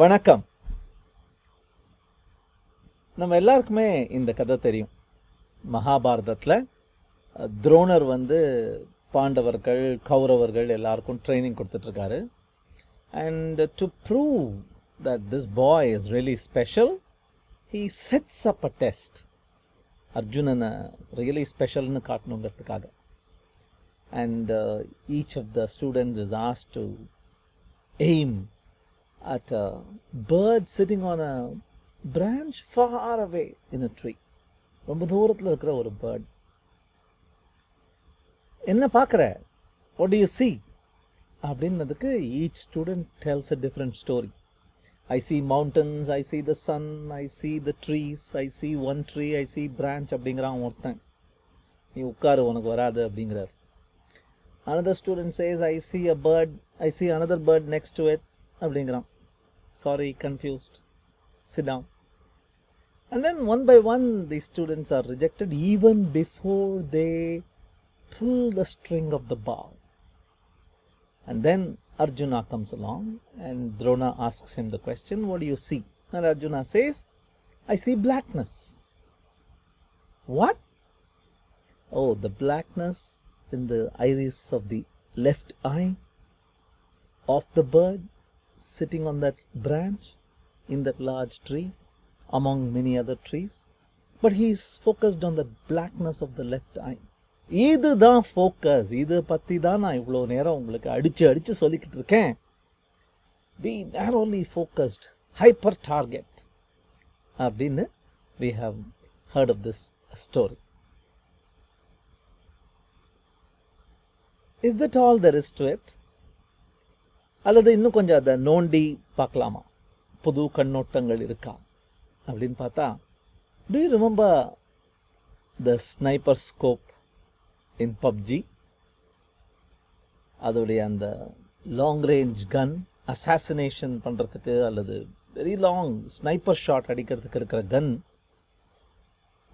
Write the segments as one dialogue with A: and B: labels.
A: வணக்கம். நம்ம எல்லாருக்குமே இந்த கதை தெரியும். மகாபாரதத்தில் துரோணர் பாண்டவர்கள் கௌரவர்கள் எல்லாருக்கும் ட்ரைனிங் கொடுத்துட்ருக்காரு. And to prove that this boy is really special, he sets up a test. அர்ஜுனனை ரியலி ஸ்பெஷல்னு காட்டணுங்கிறதுக்காக. And each of the students is asked to aim at a bird sitting on a branch far away in a tree. ரொம்ப தூரத்தில் இருக்கிற ஒரு bird. என்ன பார்க்குற? what do you see? அப்படின்னதுக்கு each student tells a different story. I see mountains, I see the sun, I see the trees, I see one tree, I see branch அப்படிங்கிறான் ஒருத்தன். நீ உட்காரு, உனக்கு வராது அப்படிங்கிறார். Another student says, I see a bird, I see another bird next to it அப்படிங்கிறான். Sorry, confused. Sit down. And then one by one these students are rejected even before they pull the string of the bow. And then Arjuna comes along and Drona asks him the question, what do you see? And Arjuna says, I see blackness. What? Oh, the blackness in the iris of the left eye of the bird sitting on that branch in that large tree among many other trees. But he is focused on the blackness of the left eye. இதுதான் focus. இதை பற்றி தான் நான் இவ்வளோ நேரம் உங்களுக்கு அடித்து சொல்லிக்கிட்டு இருக்கேன். Be narrowly focused, hyper target அப்படின்னு we have heard of this story. Is that all there is to it? அல்லது இன்னும் கொஞ்சம் அதை நோண்டி பார்க்கலாமா? புது கண்ணோட்டங்கள் இருக்கா அப்படின்னு பார்த்தா, do you remember the sniper scope in PUBG? அதோடைய அந்த லாங் ரேஞ்ச் கன் அசாசினேஷன் பண்ணுறதுக்கு அல்லது வெரி லாங் ஸ்னைப்பர் ஷாட் அடிக்கிறதுக்கு இருக்கிற கன்.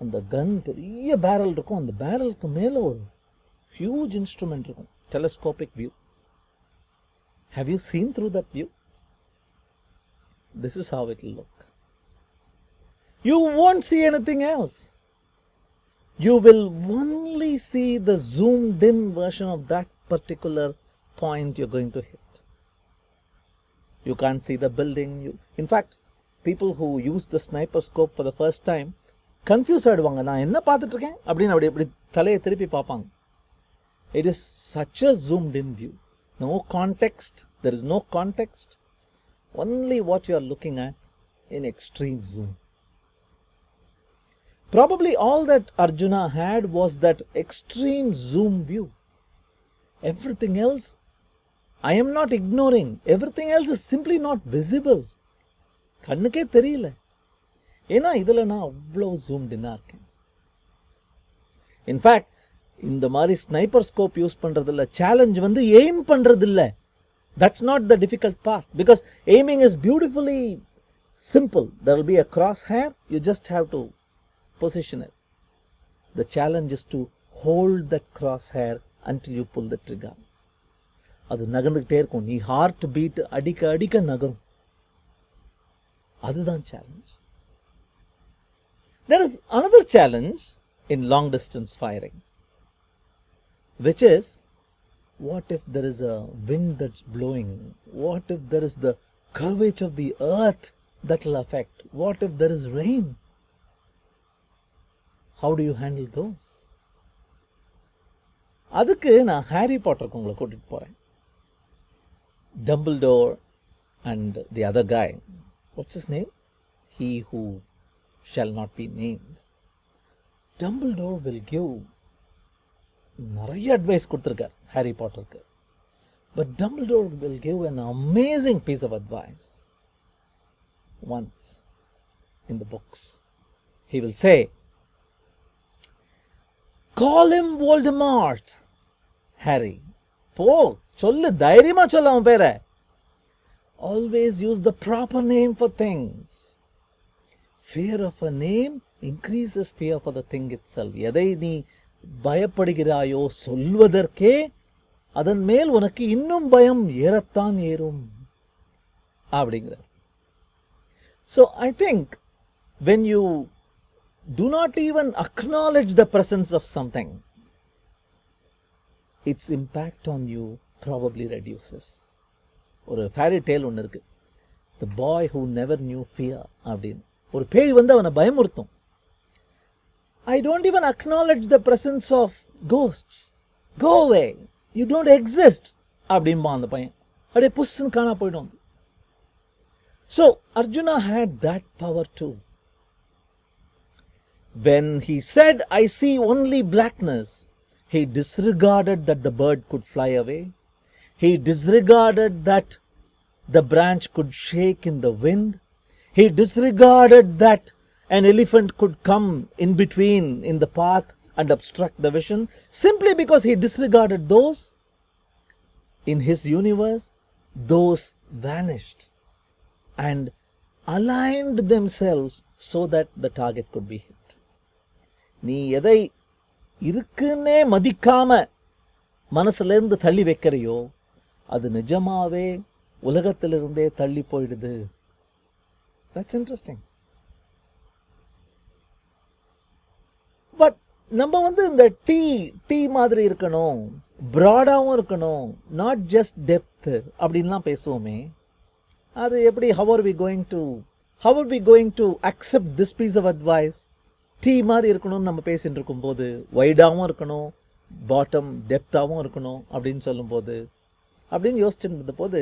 A: அந்த கன் பெரிய பேரல் இருக்கும். அந்த பேரலுக்கு மேலே ஒரு ஹியூஜ் இன்ஸ்ட்ருமெண்ட் இருக்கும், telescopic view. Have you seen through that view? This is how it will look. You won't see anything else. You will only see the zoomed in version of that particular point you're going to hit. You can't see the building. In fact, people who use the sniper scope for the first time confused ஆயிடுவாங்க. நான் என்ன பார்த்துட்டு இருக்கேன் அப்படின்னு அப்படி தலையை திருப்பி பார்ப்பாங்க. It is such a zoomed in view. No context, there is no context, only what you are looking at in extreme zoom. Probably all that Arjuna had was that extreme zoom view. Everything else, I am not ignoring, everything else is simply not visible. கண்ணுக்கே தெரியல. ஏன்னா இதில் நான் அவ்வளோ zoomed in இருக்கேன். In fact, இந்த மாதிரி sniper scope use பண்ணுறதில்ல. சேலஞ்ச் எய்ம் பண்ணுறதில்ல. That's not the difficult part, because aiming is beautifully simple. There will be a crosshair, you just have to position it. The challenge is to hold that crosshair until you pull the trigger. அது நகர்ந்துக்கிட்டே இருக்கும். நீ heart beat அடிக்க அடிக்க நகரும். அதுதான் challenge. There is another challenge in long distance firing, which is, what if there is a wind that's blowing? What if there is the curvature of the earth that will affect? What if there is rain? How do you handle those? அதுக்கு நான் Harry பாட்டருக்கு உங்களை கூட்டிட்டு போகிறேன். Dumbledore and the other guy, what's his name? He who shall not be named. Dumbledore will give நிறைய advice கொடுத்துருக்கார் Harry பாட்டருக்கு. But Dumbledore will give an amazing piece of advice once in the books. He will say, call him Voldemort. Harry, போ சொல்லு, தைரியமா சொல்ல அவன் பேரை. Always use the proper name for things. Fear of a name increases fear for the thing itself. எதை நீ பயப்படுகிறாயோ சொல்வதற்கே அதன் மேல் உனக்கு இன்னும் பயம் ஏறத்தான் ஏறும் அப்படிங்கிறார். So I think when you do not even acknowledge the presence of something, its impact on you probably reduces. ஒரு fairy tale ஒன்று இருக்கு, the boy who never knew fear அப்படின்னு. ஒரு பேய் வந்து அவனை பயமுறுத்தும். I don't even acknowledge the presence of ghosts. Go away. You don't exist. அப்படின்பா அந்த பையன். அப்படியே புஷ்ன்னு காணா போயிடும். So Arjuna had that power too. When he said, I see only blackness, he disregarded that the bird could fly away. He disregarded that the branch could shake in the wind. He disregarded that an elephant could come in between in the path and obstruct the vision. Simply because he disregarded those, in his universe, those vanished and aligned themselves so that the target could be hit. நீ எதை இருக்குன்னே மதிக்காம மனசுலேருந்து தள்ளி வைக்கிறையோ அது நிஜமாவே உலகத்திலிருந்தே தள்ளி போயிடுது. That's interesting. பட் நம்ம வந்து இந்த டீ மாதிரி இருக்கணும், ப்ராடாகவும் இருக்கணும், நாட் ஜஸ்ட் டெப்த் அப்படின்லாம் பேசுவோமே, அது எப்படி how are we going to accept this piece of advice? Tea மாதிரி இருக்கணும்னு நம்ம பேசிட்டு இருக்கும்போது வைடாகவும் இருக்கணும், பாட்டம் டெப்த்தாகவும் இருக்கணும் அப்படின்னு சொல்லும்போது, அப்படின்னு யோசிச்சுட்டு இருந்த போது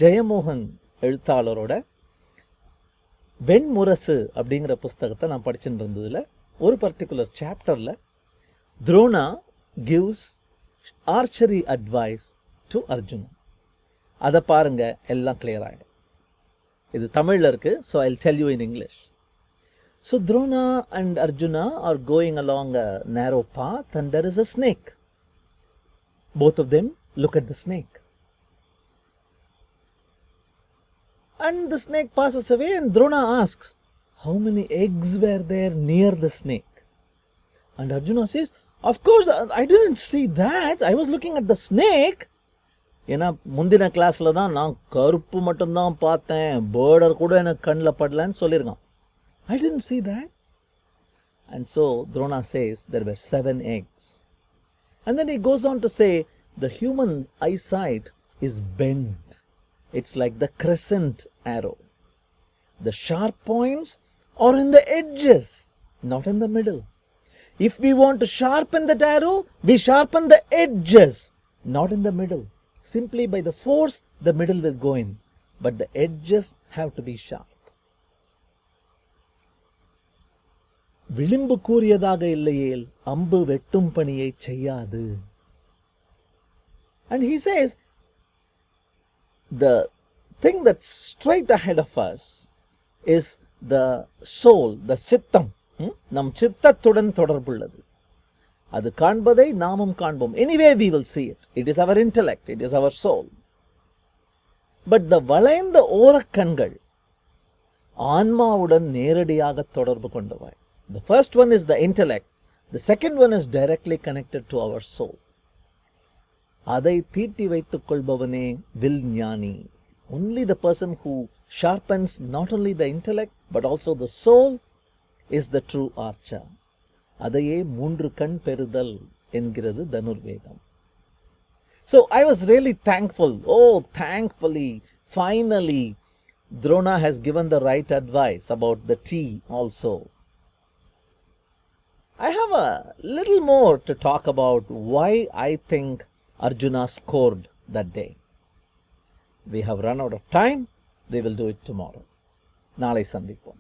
A: ஜெயமோகன் எழுத்தாளரோட வெண்முரசு அப்படிங்கிற புஸ்தகத்தை நான் படிச்சுட்டு இருந்ததில் ஒரு பர்டிகுலர் சாப்டரில் Drona gives archery advice to Arjuna. அதை பாருங்க, எல்லாம் கிளியர் ஆகிடும். இது தமிழில் இருக்குது, so I'll tell you in English. So Drona and Arjuna are going along a narrow path and there is a snake. Both of them look at the snake. And the snake passes away and Drona asks, how many eggs were there near the snake? And Arjuna says, of course, I didn't see that. I was looking at the snake. ஏன்னா முந்தின கிளாஸில் தான் நான் கருப்பு மட்டும்தான் பார்த்தேன், Border கூட எனக்கு கண்ணில் படலன்னு சொல்லியிருக்கான். I didn't see that. And so Drona says there were 7 eggs. And then he goes on to say the human eyesight is bent. It's like the crescent arrow. The sharp points are in the edges, not in the middle. If we want to sharpen that arrow, we sharpen the edges, not in the middle. Simply by the force, the middle will go in. But the edges have to be sharp. விளிம்பு கூறியதாக இல்லையேல் அம்பு வெட்டும் பணியை செய்யாது. And he says the thing that's straight ahead of us is the soul, the சித்தம். நம் சித்தத்துடன் தொடர்புள்ளது. அது காண்பதை நாமும் காண்போம். Anyway we will see it. It is our intellect, it is our soul. But the வளைந்த ஓரக்கண்கள் ஆன்மாவுடன் நேரடியாக தொடர்பு கொண்டவை. The first one is the intellect. The second one is directly connected to our soul. அதை தீட்டி வைத்துக் கொள்பவனே வில் ஞானி. Only the person who sharpens not only the intellect but also the soul is the true archer. அதையே 3 கண் பெறுதல் என்கிறது தனுர்வேதம். So I was really thankful. Thankfully, finally, Drona has given the right advice about the tea also. I have a little more to talk about why I think Arjuna scored that day. We have run out of time. We will do it tomorrow. நாளை சந்திப்போம்.